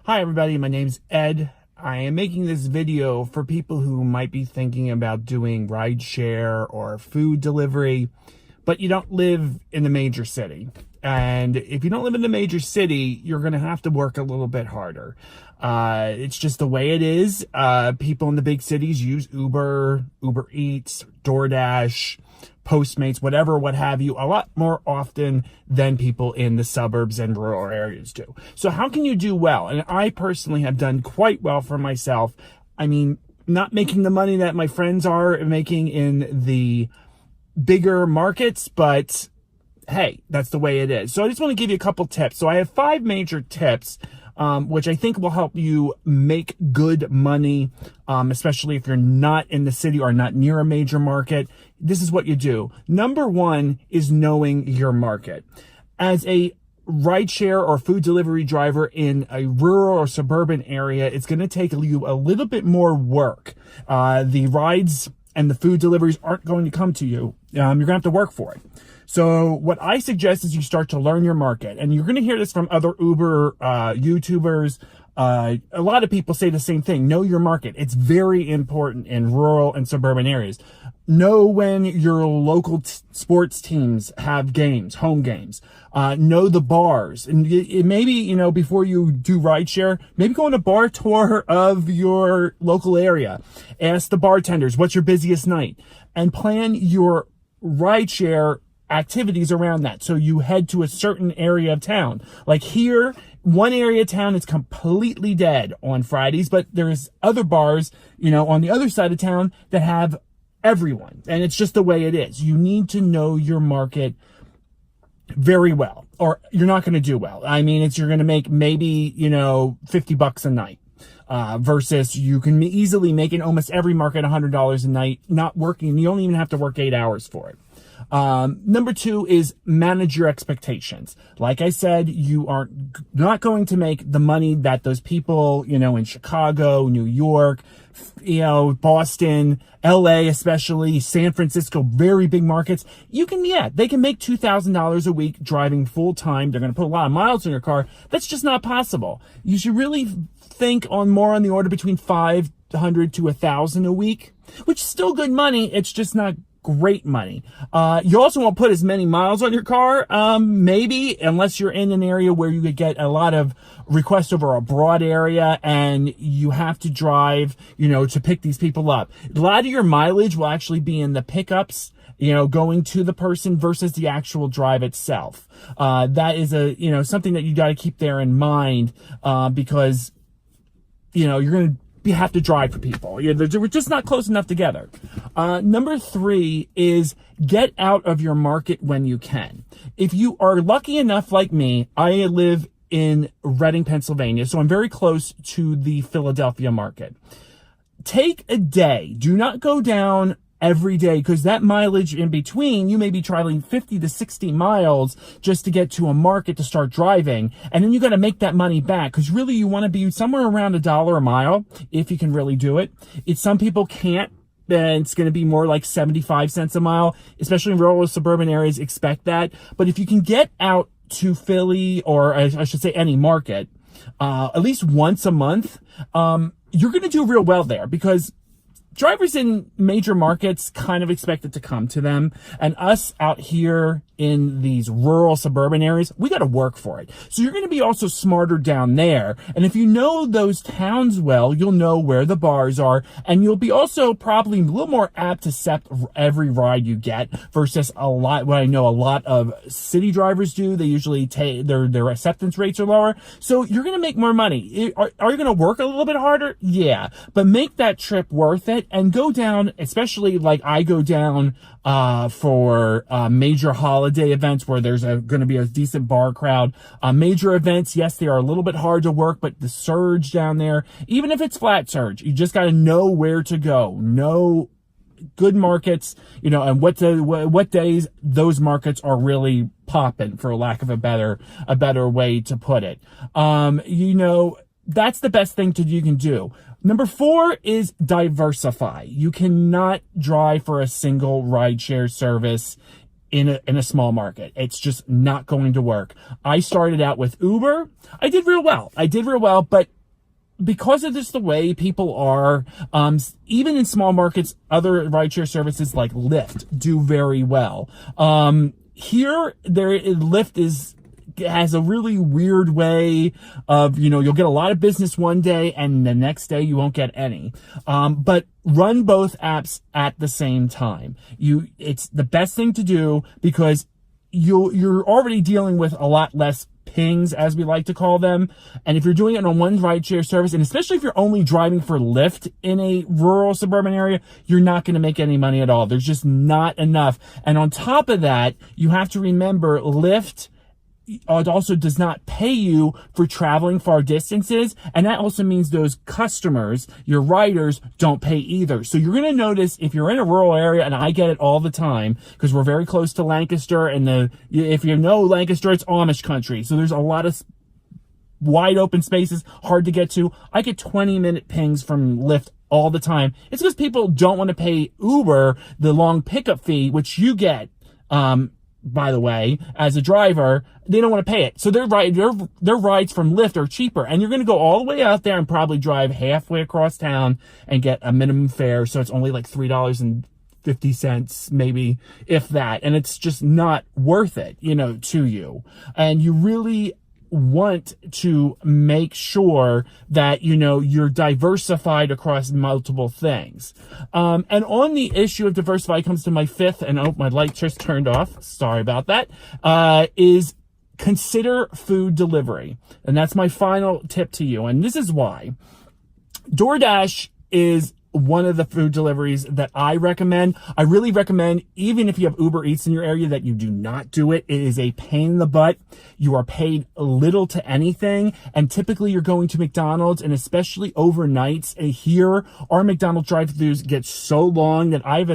Hi everybody, my name's Ed. I am making this video for people who might be thinking about doing rideshare or food delivery, but you don't live in the major city. And if you don't live in the major city, you're going to have to work a little bit harder. It's just the way it is. People in the big cities use Uber, Uber Eats, DoorDash, Postmates, whatever, what have you, a lot more often than people in the suburbs and rural areas do. So how can you do well? And I personally have done quite well for myself. I mean, not making the money that my friends are making in the bigger markets, but hey, that's the way it is. So I just want to give you a couple tips. So I have 5 major tips, which I think will help you make good money, especially if you're not in the city or not near a major market. This is what you do. Number 1 is knowing your market. As a rideshare or food delivery driver in a rural or suburban area, it's going to take you a little bit more work. The rides and the food deliveries aren't going to come to you. You're going to have to work for it. So what I suggest is you start to learn your market. And you're going to hear this from other Uber YouTubers. A lot of people say the same thing. Know your market. It's very important in rural and suburban areas. Know when your local sports teams have games, home games. Know the bars. And maybe, before you do rideshare, maybe go on a bar tour of your local area. Ask the bartenders, what's your busiest night? And plan your rideshare activities around that. So you head to a certain area of town. Like here, one area of town is completely dead on Fridays, but there's other bars, on the other side of town that have everyone. And it's just the way it is. You need to know your market very well, or you're not going to do well. I mean, you're going to make maybe, $50 a night. Versus you can easily make in almost every market $100 a night, not working. You don't even have to work 8 hours for it. Number 2 is manage your expectations. Like I said, you are not going to make the money that those people, in Chicago, New York, Boston, LA, especially San Francisco, very big markets. They can make $2,000 a week driving full time. They're going to put a lot of miles in your car. That's just not possible. You should really think more on the order between 500 to 1,000 a week, which is still good money. It's just not great money. You also won't put as many miles on your car, maybe, unless you're in an area where you could get a lot of requests over a broad area and you have to drive, to pick these people up. A lot of your mileage will actually be in the pickups, going to the person versus the actual drive itself. That is something that you got to keep there in mind, because, you're going to have to drive for people. We're just not close enough together. Number 3 is get out of your market when you can. If you are lucky enough like me, I live in Reading, Pennsylvania, so I'm very close to the Philadelphia market. Take a day. Do not go down every day, because that mileage in between, you may be traveling 50 to 60 miles just to get to a market to start driving. And then you got to make that money back, because really you want to be somewhere around $1 a mile if you can really do it. Some people can't. Then it's going to be more like 75 cents a mile, especially in rural suburban areas. Expect that. But if you can get out to Philly, or I should say any market, at least once a month, you're going to do real well there, because drivers in major markets kind of expect it to come to them. And us out here in these rural suburban areas, we got to work for it. So you're going to be also smarter down there. And if you know those towns well, you'll know where the bars are, and you'll be also probably a little more apt to accept every ride you get versus what I know a lot of city drivers do. They usually take their acceptance rates are lower. So you're going to make more money. Are you going to work a little bit harder? Yeah, but make that trip worth it and go down, especially like I go down for major holiday events where there's going to be a decent bar crowd. Major events, yes, they are a little bit hard to work, but the surge down there, even if it's flat surge, you just got to know where to go. Know good markets, and what days those markets are really popping, for lack of a better way to put it. That's the best thing you can do. Number 4 is diversify. You cannot drive for a single rideshare service in a small market. It's just not going to work. I started out with Uber. I did real well, but because of this, the way people are, even in small markets, other rideshare services like Lyft do very well. Lyft has a really weird way of, you'll get a lot of business one day and the next day you won't get any. But run both apps at the same time. It's the best thing to do because you're already dealing with a lot less pings, as we like to call them. And if you're doing it on one rideshare service, and especially if you're only driving for Lyft in a rural suburban area, you're not going to make any money at all. There's just not enough. And on top of that, you have to remember Lyft, it also does not pay you for traveling far distances. And that also means those customers, your riders, don't pay either. So you're going to notice if you're in a rural area, and I get it all the time because we're very close to Lancaster, and if you know Lancaster, it's Amish country. So there's a lot of wide open spaces, hard to get to. I get 20-minute pings from Lyft all the time. It's because people don't want to pay Uber the long pickup fee, which you get, by the way, as a driver. They don't want to pay it. So their rides from Lyft are cheaper. And you're going to go all the way out there and probably drive halfway across town and get a minimum fare. So it's only like $3.50, maybe, if that. And it's just not worth it, to you. And you really want to make sure that, you're diversified across multiple things. And on the issue of diversify comes to my fifth, and my light just turned off. Sorry about that. Is consider food delivery. And that's my final tip to you. And this is why. DoorDash is one of the food deliveries that I recommend. I really recommend, even if you have Uber Eats in your area, that you do not do it. It is a pain in the butt. You are paid little to anything. And typically you're going to McDonald's, and especially overnights. And here, our McDonald's drive-thrus get so long that I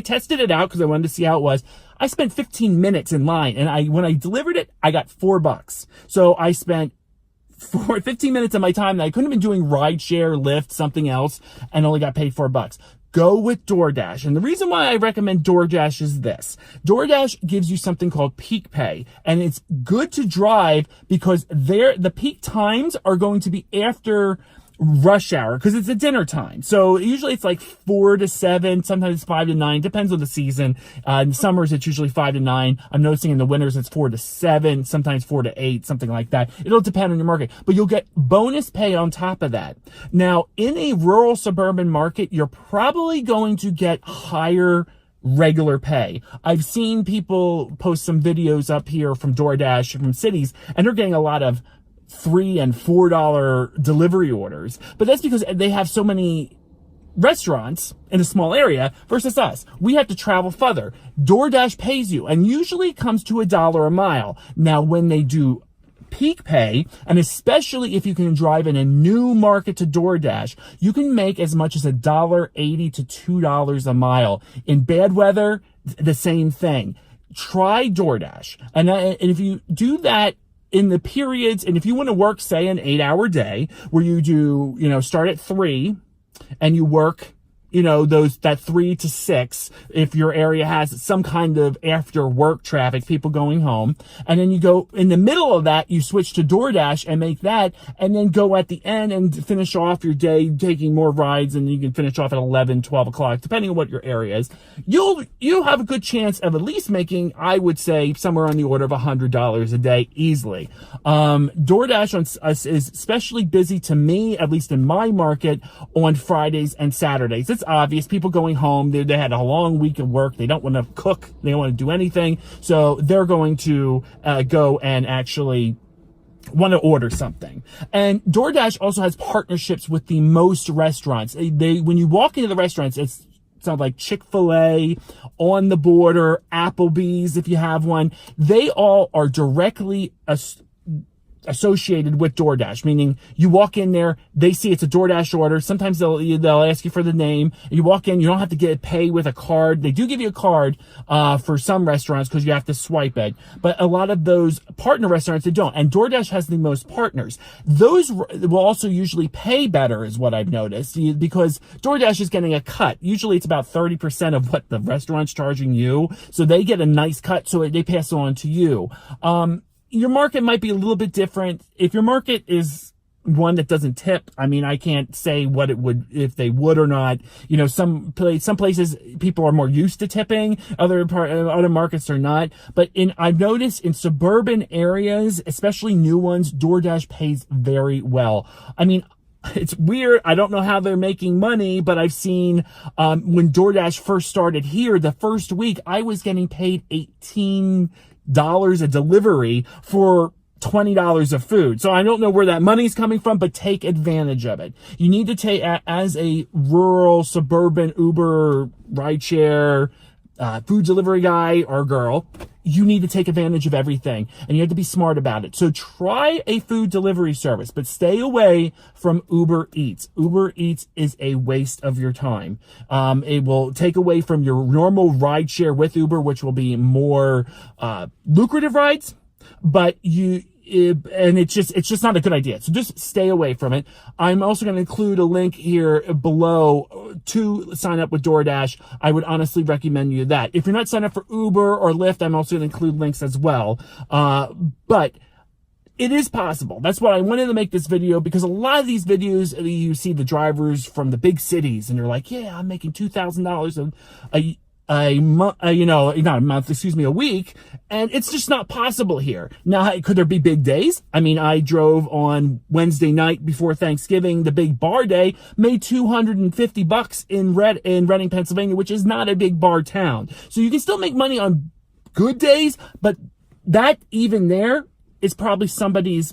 tested it out because I wanted to see how it was. I spent 15 minutes in line, and when I delivered it, I got $4. So I spent 15 minutes of my time that I couldn't have been doing rideshare, Lyft, something else, and only got paid $4. Go with DoorDash. And the reason why I recommend DoorDash is this. DoorDash gives you something called peak pay, and it's good to drive because the peak times are going to be after rush hour because it's a dinner time. So usually it's like 4 to 7, sometimes it's 5 to 9, depends on the season. In summers, it's usually 5 to 9. I'm noticing in the winters, it's 4 to 7, sometimes 4 to 8, something like that. It'll depend on your market, but you'll get bonus pay on top of that. Now, in a rural suburban market, you're probably going to get higher regular pay. I've seen people post some videos up here from DoorDash from cities, and they're getting a lot of $3 and $4 delivery orders. But that's because they have so many restaurants in a small area versus us. We have to travel further. DoorDash pays you, and usually it comes to $1 a mile. Now, when they do peak pay, and especially if you can drive in a new market to DoorDash, you can make as much as $1.80 to $2 a mile. In bad weather, the same thing. Try DoorDash. And if you do that in the periods, and if you want to work, say, an 8-hour day where you do, start at 3 and you work, that 3 to 6, if your area has some kind of after work traffic, people going home, and then you go in the middle of that, you switch to DoorDash and make that, and then go at the end and finish off your day taking more rides, and you can finish off at 11, 12 o'clock, depending on what your area is. You'll have a good chance of at least making, I would say, somewhere on the order of $100 a day easily. DoorDash is especially busy to me, at least in my market, on Fridays and Saturdays. It's obvious. People going home, they had a long week of work. They don't want to cook. They don't want to do anything. So they're going to go and actually want to order something. And DoorDash also has partnerships with the most restaurants. When you walk into the restaurants, it sounds like Chick-fil-A, On the Border, Applebee's, if you have one. They all are directly associated with DoorDash, meaning you walk in there, they see it's a DoorDash order. Sometimes they'll ask you for the name. You walk in, you don't have to pay with a card. They do give you a card for some restaurants because you have to swipe it, but a lot of those partner restaurants, they don't. And DoorDash has the most partners. Those will also usually pay better, is what I've noticed, because DoorDash is getting a cut. Usually it's about 30% of what the restaurant's charging you, so they get a nice cut, so they pass it on to you. Your market might be a little bit different. If your market is one that doesn't tip. I mean, I can't say what it would, if they would or not. You know, some places people are more used to tipping, other markets are not. But I've noticed in suburban areas, especially new ones, DoorDash pays very well. I mean, it's weird. I don't know how they're making money, but I've seen when DoorDash first started here, the first week I was getting paid $18 a delivery for $20 of food. So I don't know where that money's coming from, but take advantage of it. You need to take, as a rural, suburban Uber, rideshare, food delivery guy or girl, you need to take advantage of everything, and you have to be smart about it. So try a food delivery service, but stay away from Uber Eats. Uber Eats is a waste of your time. It will take away from your normal rideshare with Uber, which will be more lucrative rides, but it's just not a good idea. So just stay away from it. I'm also going to include a link here below to sign up with DoorDash. I would honestly recommend you that. If you're not signed up for Uber or Lyft, I'm also going to include links as well. But it is possible. That's why I wanted to make this video, because a lot of these videos, you see the drivers from the big cities and they're like, yeah, I'm making $2,000 a week, and it's just not possible here. Now, could there be big days? I mean, I drove on Wednesday night before Thanksgiving, the big bar day, made $250 in Reading, Pennsylvania, which is not a big bar town. So you can still make money on good days, but that even there is probably somebody's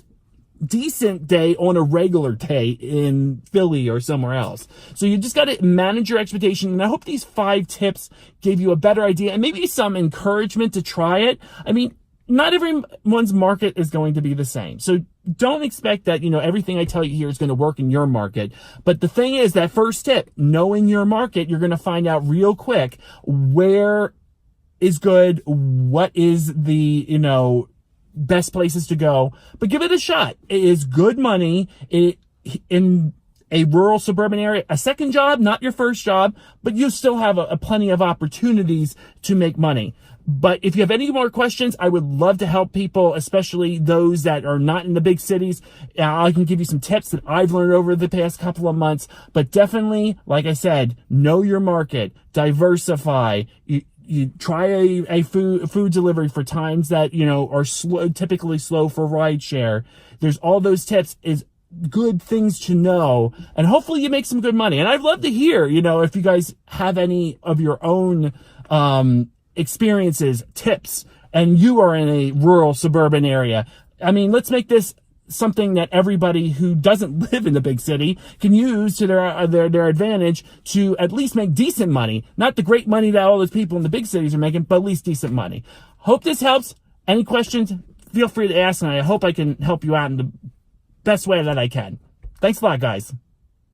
decent day on a regular day in Philly or somewhere else. So you just got to manage your expectation. And I hope these 5 tips gave you a better idea and maybe some encouragement to try it. I mean, not everyone's market is going to be the same. So don't expect that, everything I tell you here is going to work in your market. But the thing is, that first tip, knowing your market, you're going to find out real quick where is good, what is the, best places to go, but give it a shot. It is good money in a rural suburban area. A second job, not your first job, but you still have a plenty of opportunities to make money. But if you have any more questions, I would love to help people, especially those that are not in the big cities. I can give you some tips that I've learned over the past couple of months, but definitely, like I said, know your market, diversify. You try a food delivery for times that, are typically slow for rideshare. There's all those tips, is good things to know, and hopefully you make some good money. And I'd love to hear, if you guys have any of your own experiences, tips, and you are in a rural suburban area. I mean, let's make this something that everybody who doesn't live in the big city can use to their advantage to at least make decent money. Not the great money that all those people in the big cities are making, but at least decent money. Hope this helps. Any questions, feel free to ask, and I hope I can help you out in the best way that I can. Thanks a lot, guys.